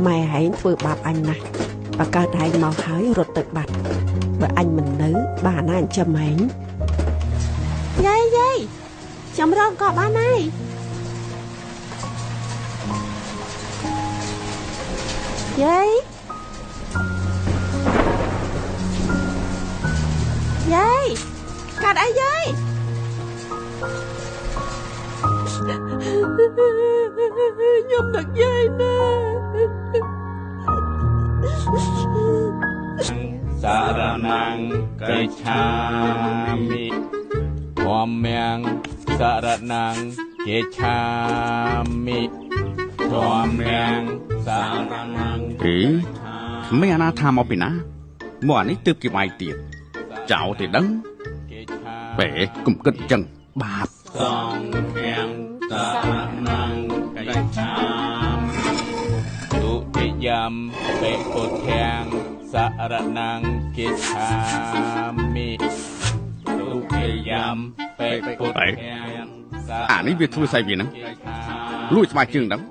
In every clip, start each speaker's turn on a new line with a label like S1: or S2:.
S1: mẹ hãy vừa bạp anh này bà cao tay màu hái rụt tự bạch bởi anh mình nữ bà nó anh châm hãnh dây chấm rong cọ ba này dây cả đã dây nhầm được dây nè
S2: Saranang Kechami Wamyang Saranang Kechami Wamyang Saranang
S3: mấy anh tham một na mua anh ấy tiếp kịp ai tiền chảo thì đắng bể cùng cất chân bạp
S2: Song Yang Saranang Kechami Tu Yam Pe Pothang Saranang Kechami Tu Yam Pe Pothang
S3: anh ấy việc thua sai gì nữa lui mai chương đắng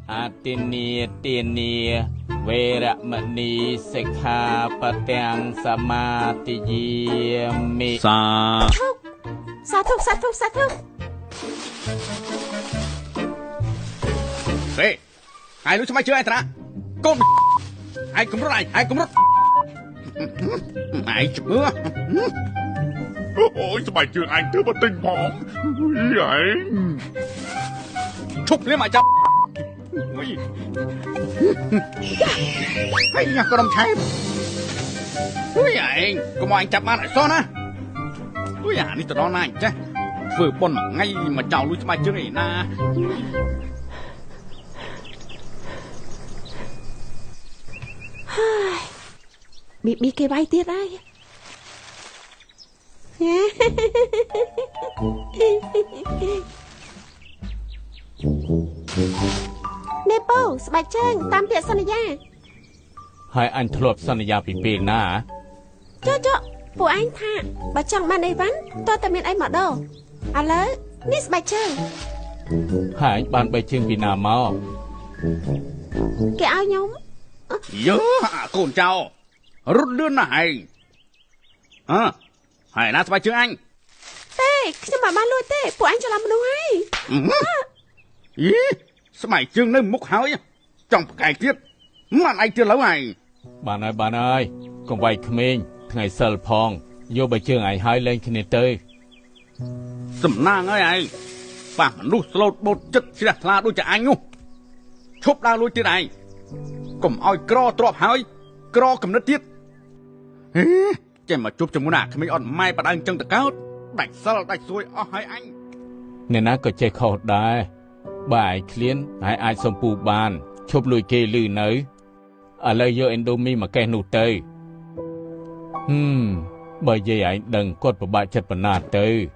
S2: Atinia Tinia Veramani Sekha Patyang Samatiyami
S1: Sa thúc
S3: Ê ai lui mai chưa ai ta con ai cũng rút ai chụp mưa
S4: ôi sao mày chưa anh thứ mà tinh phỏng vậy
S3: chụp lên mà chọc hay nha con đồng cháy ui anh có mà anh chập ăn lại son á ui à đi từ đó này chứ vừa bồn mà ngay mà chào lui cho mày chưa này na
S1: bị cái bay tiết ai Nepo, sạch chân, tam tiện sân ya.
S2: Hai anh thua sân ya bị bể na.
S1: Cho, phụ anh tha, bà chồng ban đây vắn, tôi tạm biệt anh mở đầu. À lỡ, nít sạch chân.
S2: Hai anh ban bay chân bị nào mau.
S1: Cái áo nhóm.
S3: Dớ hả con cháu, rút đơn này. Hãy nát sạch chân anh.
S1: Tê, nhưng mà ban lui tê, phụ anh cho làm đúng hay.
S3: Ý, sao mày chương nơi múc hói trong cái tiết mà anh chưa lâu này.
S2: Bạn ơi, con vay khmênh, ngày sờ phong, vô bài chương ai hai lên khi này tơi.
S3: Sầm nang ơi anh, bà nút lột bột chất chỉ là đôi chả anh ngu. Chụp đau lui tiết này, cầm oi cro trọp hói, cro cầm đất tiết. Chém mà chụp cho muốn à, khmênh on mai bà đang chân tật cao, đạch sao đạch xuôi hai anh.
S2: Nên nó có chơi khổ đài. Bài khliến hãy ai xong phù bàn chụp lùi kê lư nới ở lời vô endomi mà kê nụ tơi bởi vì anh đừng cốt vào bài chất vào nạt tơi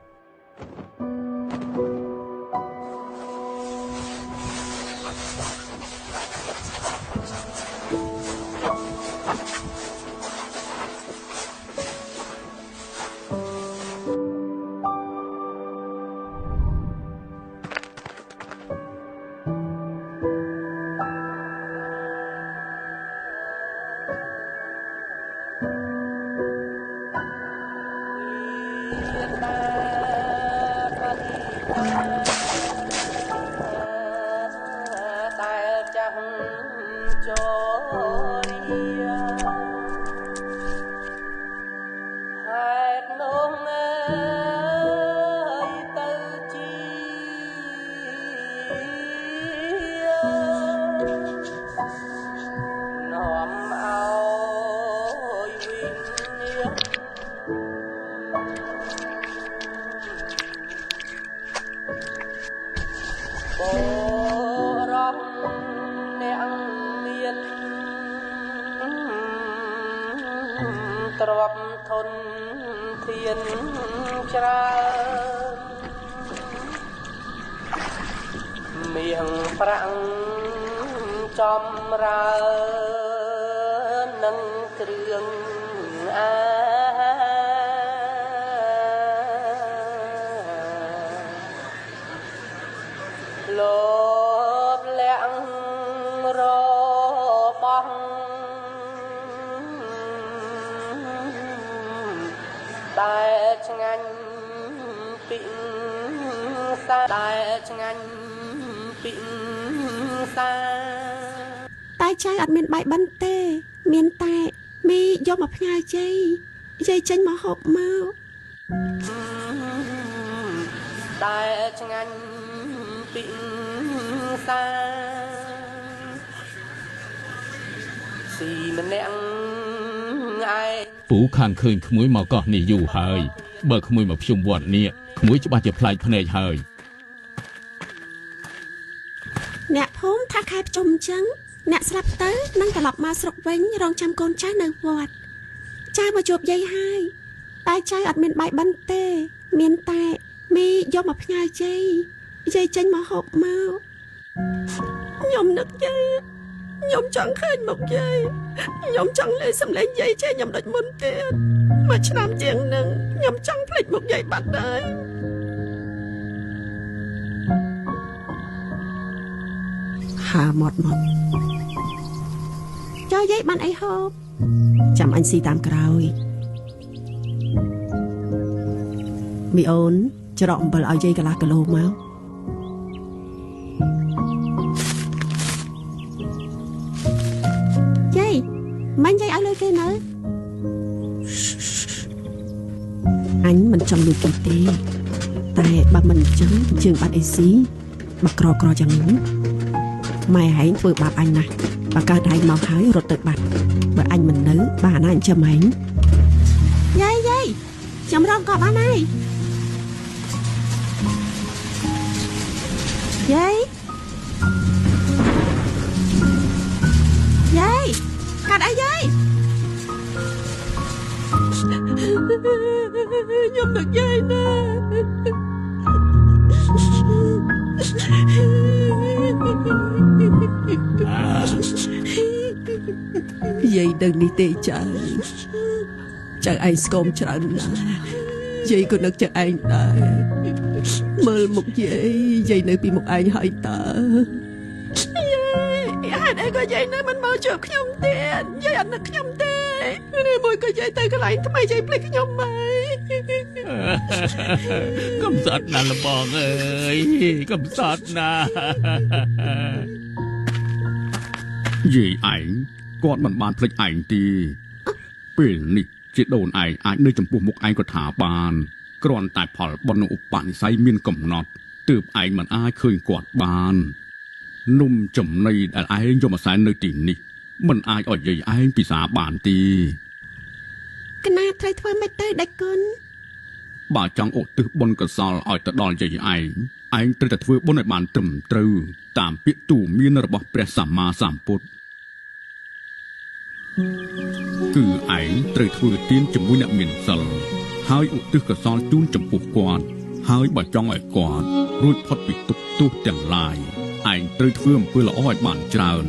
S5: lốp lẹng rồi តែឆ្ងាញ់ពីសាតែឆ្ងាញ់ពីសា
S1: តែចៅអត់មានបាយបិណ្ឌទេមានតែមីយកមកផ្ញើយាយចេញមកហូបមក
S5: តែឆ្ងាញ់ពីសាស៊ីម្នាក់ឯង
S2: ពូខានឃើញក្មួយមកកោះនេះយូរហើយបើក្មួយមកភ្ជុំវត្តនេះក្មួយច្បាស់ជាប្លែកភ្នែកហើយ
S1: អ្នកភូមិថាខែភ្ជុំអញ្ចឹងអ្នកស្លាប់ទៅនឹងត្រឡប់មកស្រុកវិញរងចាំកូនចៅនៅវត្តចៅមកជួបយាយហើយតែចៅអត់មានបាយបិណ្ឌទេមានតែមីយកមកផ្ញើយាយចេញមកហូបមកខ្ញុំនឹកយាយខ្ញុំចង់ឃើញមុខយាយខ្ញុំចង់លេសំឡេងយាយចេញខ្ញុំដូចមុនទៀតមួយឆ្នាំជាងនឹងខ្ញុំចង់ភ្លេចមុខយាយបាត់ហើយហាមកចុះយាយបានអីហូបចាំអញស៊ីតាមក្រោយមីអូនច្រកអំបិលឲ្យយាយកន្លះគីឡូមកយាយមិនយាយឲ្យលុយគេនៅអញមិនចង់លុយគេទេតែបើមិនអញ្ចឹងយើងបាត់អីស៊ីបើក្រយ៉ាងនេះម៉ែហែងធ្វើបាបអញណាស់បើកើតហែងមកហើយរត់ទៅបាត់បើអញមិននៅបាទណាអញ្ចឹងហែងយាយខ្ញុំរកកប់បានហើយយាយកាត់អីយាយខ្ញុំនឹកយាយណាយាយដឹងនេះទេចៅឯងស្គមច្រើនណាស់យាយក៏នឹកចៅឯងដែរមើលមុខយាយនៅពីមុខឯងហើយតើហេតុអីក៏យាយនៅមិនមកជួបខ្ញុំទៀតយាយអត់នឹកខ្ញុំទេឬមួយក៏យាយទៅកន្លែងថ្មីយាយភ្លេចខ្ញុំហើ
S2: កំសត់ណាស់លបងអើយកំសត់ណាស់
S3: យាយឯងគាត់មិនបានភ្លេចឯងទេពេលនេះជាដូនឯងអាចនៅចំពោះមុខឯងក៏ថាបានគ្រាន់តែផលបុណ្យឧបនិស្ស័យមានកំណត់ទើបឯងមិនអាចឃើញគាត់បាននំចំណីដែលឯងយកមកសែននៅទីនេះមិនអាចឲ្យយាយឯងពិសាបានទេ
S1: កណាត្រូវធ្វើមិនទៅដាច់គុណ
S3: បើចង់ឧទ្ទិសបុណ្យកុសលឲ្យទៅដល់យាយឯងត្រូវតែធ្វើបុណ្យឲ្យបានត្រឹមត្រូវតាមពាក្យទូន្មានរបស់ព្រះសម្មាសម្ពុទ្ធគឺឯងត្រូវធ្វើទានជាមួយអ្នកមានសិលហើយឧទ្ទិសកុសលជូនចំពោះគាត់ហើយបើចង់ឲ្យគាត់រួចផុតពីទុក្ខទោសទាំងឡាយឯងត្រូវធ្វើអំពើល្អឲ្យបានច្រើន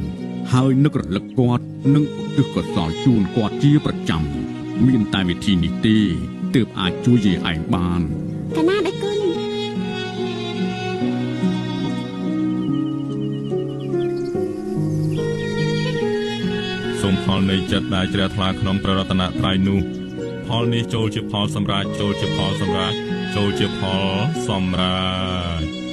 S3: ហើយនឹករលឹកគាត់និងឧទ្ទិសកុសលជូនគាត់ជាប្រចាំមានតែវិធីនេះទេទើបអាចជួយយាយឯងបានក
S1: ណាដាច់គុណ
S6: សូមផលនៃចិត្តដែលជ្រះថ្លាក្នុងព្រះរតនត្រ័យនោះផលនេះចូលជាផលសម្រាប់ចូលជាផលសម្រាប់ចូលជាផលសម្រាប់